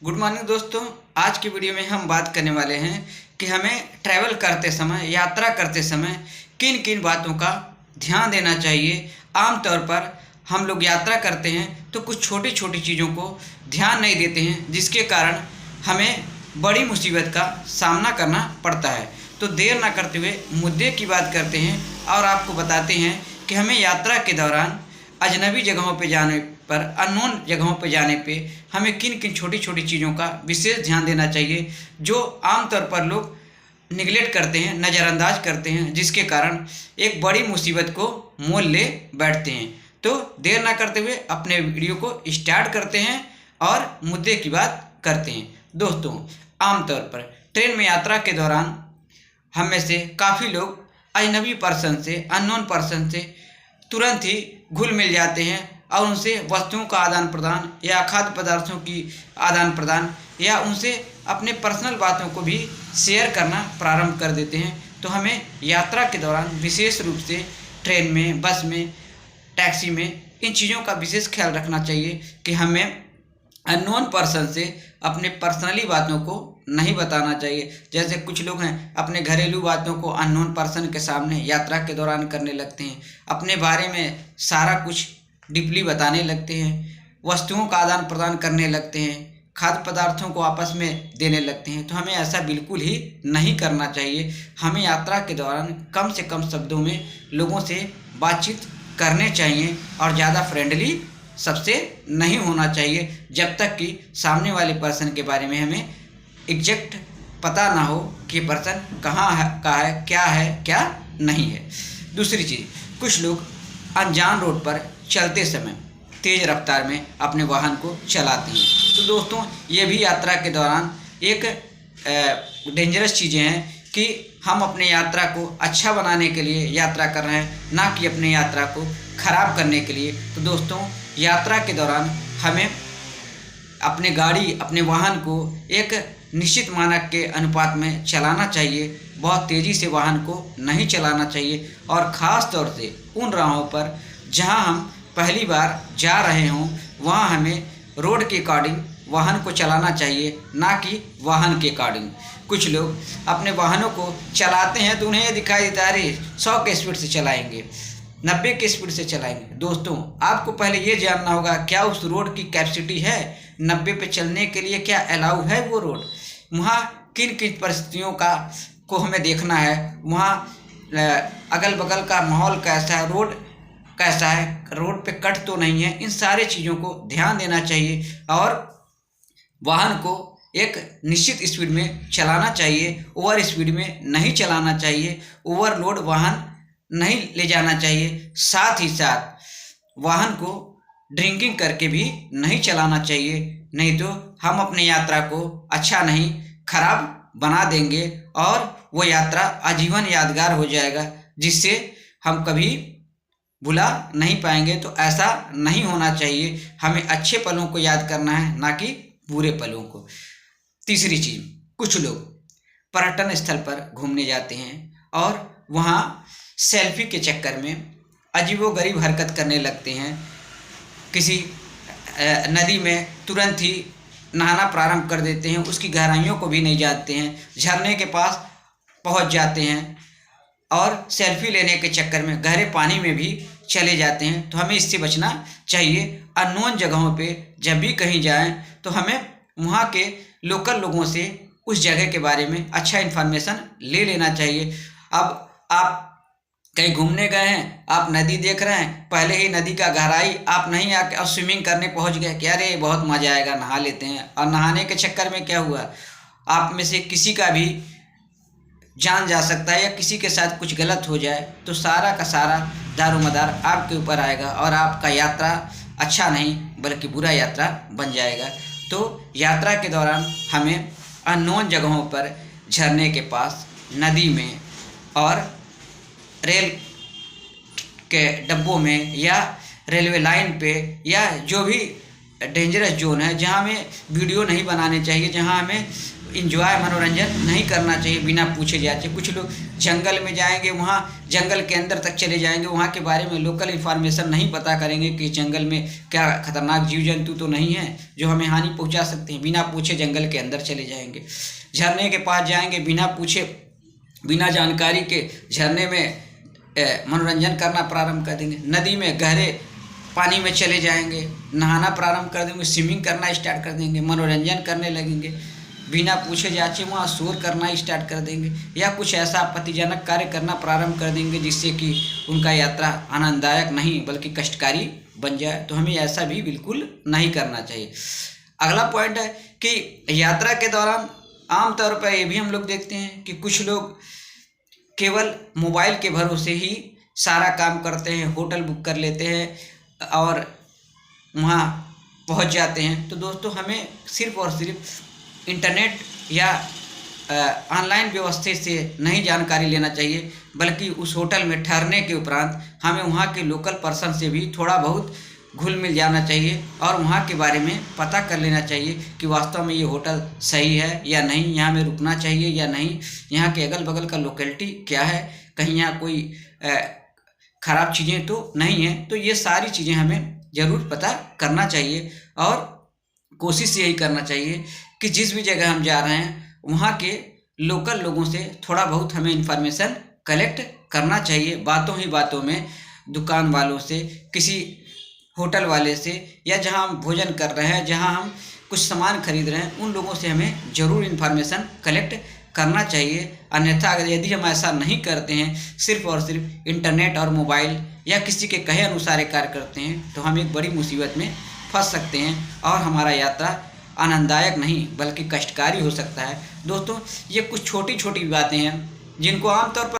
Good morning दोस्तों। आज की वीडियो में हम बात करने वाले हैं कि हमें ट्रैवल करते समय, यात्रा करते समय किन किन बातों का ध्यान देना चाहिए। आमतौर पर हम लोग यात्रा करते हैं तो कुछ छोटी छोटी चीज़ों को ध्यान नहीं देते हैं, जिसके कारण हमें बड़ी मुसीबत का सामना करना पड़ता है। तो देर ना करते हुए मुद्दे की बात करते हैं और आपको बताते हैं कि हमें यात्रा के दौरान अजनबी जगहों पे जाने पर, अननोन जगहों पे जाने पे हमें किन किन छोटी छोटी चीज़ों का विशेष ध्यान देना चाहिए, जो आमतौर पर लोग निगलेक्ट करते हैं, नज़रअंदाज करते हैं, जिसके कारण एक बड़ी मुसीबत को मोल ले बैठते हैं। तो देर ना करते हुए अपने वीडियो को स्टार्ट करते हैं और मुद्दे की बात करते हैं। दोस्तों, आमतौर पर ट्रेन में यात्रा के दौरान हम में से काफ़ी लोग अजनबी पर्सन से, अननोन पर्सन से तुरंत ही घुल मिल जाते हैं और उनसे वस्तुओं का आदान प्रदान या खाद्य पदार्थों की आदान प्रदान या उनसे अपने पर्सनल बातों को भी शेयर करना प्रारंभ कर देते हैं। तो हमें यात्रा के दौरान विशेष रूप से ट्रेन में, बस में, टैक्सी में इन चीज़ों का विशेष ख्याल रखना चाहिए कि हमें अननोन पर्सन से अपने पर्सनली बातों को नहीं बताना चाहिए। जैसे कुछ लोग हैं अपने घरेलू बातों को अननोन पर्सन के सामने यात्रा के दौरान करने लगते हैं, अपने बारे में सारा कुछ डीपली बताने लगते हैं, वस्तुओं का आदान प्रदान करने लगते हैं, खाद्य पदार्थों को आपस में देने लगते हैं। तो हमें ऐसा बिल्कुल ही नहीं करना चाहिए। हमें यात्रा के दौरान कम से कम शब्दों में लोगों से बातचीत करने चाहिए और ज़्यादा फ्रेंडली सबसे नहीं होना चाहिए, जब तक कि सामने वाले पर्सन के बारे में हमें एग्जैक्ट पता ना हो कि पर्सन कहाँ है, क्या नहीं है। दूसरी चीज़, कुछ लोग अनजान रोड पर चलते समय तेज़ रफ्तार में अपने वाहन को चलाते हैं। तो दोस्तों, ये भी यात्रा के दौरान एक डेंजरस चीज़ें हैं कि हम अपने यात्रा को अच्छा बनाने के लिए यात्रा कर रहे हैं, ना कि अपने यात्रा को ख़राब करने के लिए। तो दोस्तों, यात्रा के दौरान हमें अपने गाड़ी, अपने वाहन को एक निश्चित मानक के अनुपात में चलाना चाहिए। बहुत तेज़ी से वाहन को नहीं चलाना चाहिए और ख़ास तौर से उन राहों पर जहां हम पहली बार जा रहे हों, वहां हमें रोड के अकॉर्डिंग वाहन को चलाना चाहिए, ना कि वाहन के अकॉर्डिंग। कुछ लोग अपने वाहनों को चलाते हैं तो उन्हें ये दिखाई देता है अरे 100 के स्पीड से चलाएंगे, 90 के स्पीड से चलाएंगे। दोस्तों, आपको पहले ये जानना होगा क्या उस रोड की कैपेसिटी है 90 पे चलने के लिए, क्या अलाउ है वो रोड, वहाँ किन किन परिस्थितियों को हमें देखना है, वहाँ अगल बगल का माहौल कैसा है, रोड कैसा है, रोड पे कट तो नहीं है। इन सारे चीज़ों को ध्यान देना चाहिए और वाहन को एक निश्चित स्पीड में चलाना चाहिए, ओवर स्पीड में नहीं चलाना चाहिए, ओवरलोड वाहन नहीं ले जाना चाहिए। साथ ही साथ वाहन को ड्रिंकिंग करके भी नहीं चलाना चाहिए, नहीं तो हम अपने यात्रा को अच्छा नहीं खराब बना देंगे और वो यात्रा आजीवन यादगार हो जाएगा, जिससे हम कभी भुला नहीं पाएंगे। तो ऐसा नहीं होना चाहिए। हमें अच्छे पलों को याद करना है, ना कि बुरे पलों को। तीसरी चीज़, कुछ लोग पर्यटन स्थल पर घूमने जाते हैं और वहाँ सेल्फी के चक्कर में अजीबोगरीब हरकत करने लगते हैं। किसी नदी में तुरंत ही नहाना प्रारंभ कर देते हैं, उसकी गहराइयों को भी नहीं जानते हैं, झरने के पास पहुंच जाते हैं और सेल्फी लेने के चक्कर में गहरे पानी में भी चले जाते हैं। तो हमें इससे बचना चाहिए। अननोन जगहों पे जब भी कहीं जाएं तो हमें वहाँ के लोकल लोगों से उस जगह के बारे में अच्छा इन्फॉर्मेशन ले लेना चाहिए। अब आप कहीं घूमने गए हैं, आप नदी देख रहे हैं, पहले ही नदी का गहराई आप नहीं आके और स्विमिंग करने पहुंच गए कि अरे बहुत मज़ा आएगा, नहा लेते हैं, और नहाने के चक्कर में क्या हुआ, आप में से किसी का भी जान जा सकता है या किसी के साथ कुछ गलत हो जाए तो सारा का सारा दारोमदार आपके ऊपर आएगा और आपका यात्रा अच्छा नहीं बल्कि बुरा यात्रा बन जाएगा। तो यात्रा के दौरान हमें अननोन जगहों पर, झरने के पास, नदी में और रेल के डब्बों में या रेलवे लाइन पे या जो भी डेंजरस जोन है जहाँ हमें वीडियो नहीं बनाने चाहिए, जहाँ हमें इंजॉय मनोरंजन नहीं करना चाहिए बिना पूछे जाचे। कुछ लोग जंगल में जाएंगे, वहाँ जंगल के अंदर तक चले जाएंगे, वहाँ के बारे में लोकल इन्फॉर्मेशन नहीं पता करेंगे कि जंगल में क्या खतरनाक जीव जंतु तो नहीं है जो हमें हानि पहुँचा सकते हैं। बिना पूछे जंगल के अंदर चले जाएंगे, झरने के पास जाएंगे, बिना पूछे बिना जानकारी के झरने में मनोरंजन करना प्रारंभ कर देंगे। नदी में गहरे पानी में चले जाएंगे, नहाना प्रारंभ कर देंगे, स्विमिंग करना स्टार्ट कर देंगे, मनोरंजन करने लगेंगे। बिना पूछे जाचे वहाँ शोर करना स्टार्ट कर देंगे या कुछ ऐसा आपत्तिजनक कार्य करना प्रारंभ कर देंगे जिससे कि उनका यात्रा आनंददायक नहीं बल्कि कष्टकारी बन जाए। तो हमें ऐसा भी बिल्कुल नहीं करना चाहिए। अगला पॉइंट है कि यात्रा के दौरान आमतौर पर ये भी हम लोग देखते हैं कि कुछ लोग केवल मोबाइल के भरोसे ही सारा काम करते हैं, होटल बुक कर लेते हैं और वहाँ पहुँच जाते हैं। तो दोस्तों हमें सिर्फ़ और सिर्फ इंटरनेट या ऑनलाइन व्यवस्था से नहीं जानकारी लेना चाहिए, बल्कि उस होटल में ठहरने के उपरांत हमें वहाँ के लोकल पर्सन से भी थोड़ा बहुत घुल मिल जाना चाहिए और वहाँ के बारे में पता कर लेना चाहिए कि वास्तव में ये होटल सही है या नहीं, यहाँ में रुकना चाहिए या नहीं, यहाँ के अगल बगल का लोकेलिटी क्या है, कहीं यहाँ कोई ख़राब चीज़ें तो नहीं है। तो ये सारी चीज़ें हमें ज़रूर पता करना चाहिए और कोशिश यही करना चाहिए कि जिस भी जगह हम जा रहे हैं वहाँ के लोकल लोगों से थोड़ा बहुत हमें इन्फॉर्मेशन कलेक्ट करना चाहिए। बातों ही बातों में दुकान वालों से, किसी होटल वाले से या जहाँ हम भोजन कर रहे हैं, जहाँ हम कुछ सामान खरीद रहे हैं, उन लोगों से हमें ज़रूर इन्फॉर्मेशन कलेक्ट करना चाहिए। अन्यथा अगर यदि हम ऐसा नहीं करते हैं, सिर्फ़ और सिर्फ इंटरनेट और मोबाइल या किसी के कहे अनुसार कार्य करते हैं, तो हम एक बड़ी मुसीबत में फंस सकते हैं और हमारा यात्रा आनंददायक नहीं बल्कि कष्टकारी हो सकता है। दोस्तों ये कुछ छोटी छोटी बातें हैं जिनको आमतौर पर